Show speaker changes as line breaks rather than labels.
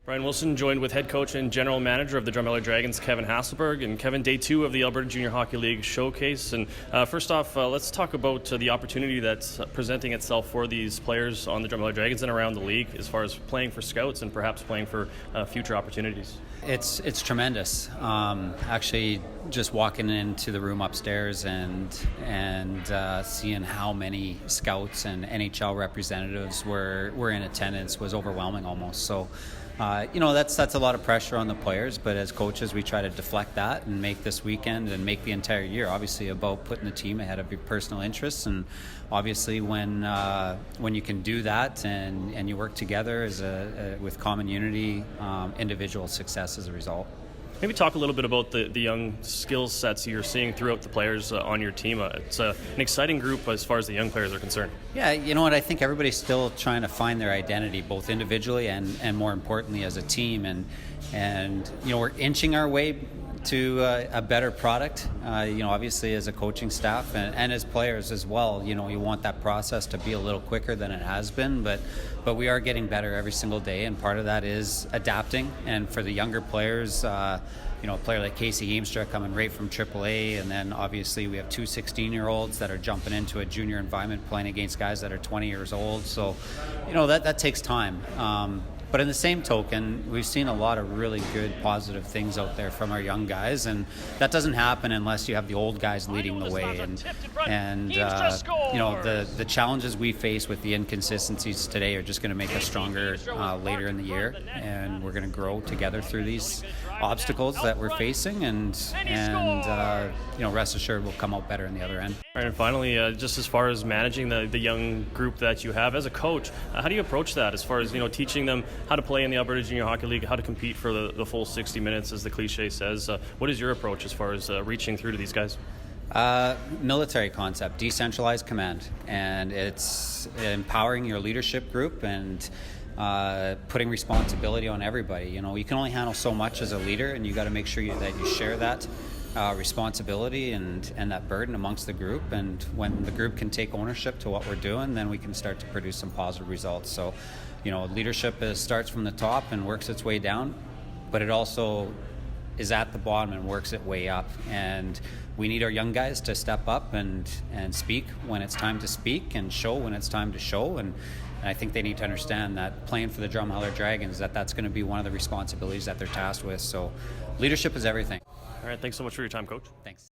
Bryan Wilson joined with head coach and general manager of the Drumheller Dragons, Kevin Hasselberg. And Kevin, day 2 of the Alberta Junior Hockey League Showcase. And first off, let's talk about the opportunity that's presenting itself for these players on the Drumheller Dragons and around the league as far as playing for scouts and perhaps playing for future opportunities.
It's tremendous. Actually, just walking into the room upstairs and seeing how many scouts and NHL representatives were in attendance was overwhelming almost. So, that's a lot of pressure on the players, but as coaches we try to deflect that and make this weekend and make the entire year obviously about putting the team ahead of your personal interests. And obviously when you can do that and you work together with common unity, individual success as a result.
Maybe talk a little bit about the young skill sets you're seeing throughout the players on your team. It's an exciting group as far as the young players are concerned.
Yeah, you know what? I think everybody's still trying to find their identity, both individually and more importantly as a team. And we're inching our way to a better product. Obviously as a coaching staff and as players as well. You want that process to be a little quicker than it has been, but we are getting better every single day, and part of that is adapting. And for the younger players, a player like Casey Heemstra coming right from AAA, and then obviously we have 2 16-year-olds that are jumping into a junior environment playing against guys that are 20 years old. So, that takes time. But in the same token, we've seen a lot of really good positive things out there from our young guys, and that doesn't happen unless you have the old guys leading the way. And the challenges we face with the inconsistencies today are just going to make us stronger later in the year, and we're going to grow together through these obstacles that we're facing, and rest assured we'll come out better in the other end.
All right, and finally, just as far as managing the young group that you have as a coach, how do you approach that as far as teaching them how to play in the Alberta Junior Hockey League, how to compete for the full 60 minutes, as the cliche says? What is your approach as far as reaching through to these guys?
Military concept, decentralized command, and it's empowering your leadership group and putting responsibility on everybody. You can only handle so much as a leader, and you got to make sure that you share that responsibility and that burden amongst the group. And when the group can take ownership to what we're doing, then we can start to produce some positive results. So, leadership starts from the top and works its way down, but it also is at the bottom and works its way up. And we need our young guys to step up and speak when it's time to speak, and show when it's time to show. And I think they need to understand that playing for the Drumheller Dragons, that's going to be one of the responsibilities that they're tasked with. So leadership is everything.
All right, thanks so much for your time, Coach.
Thanks.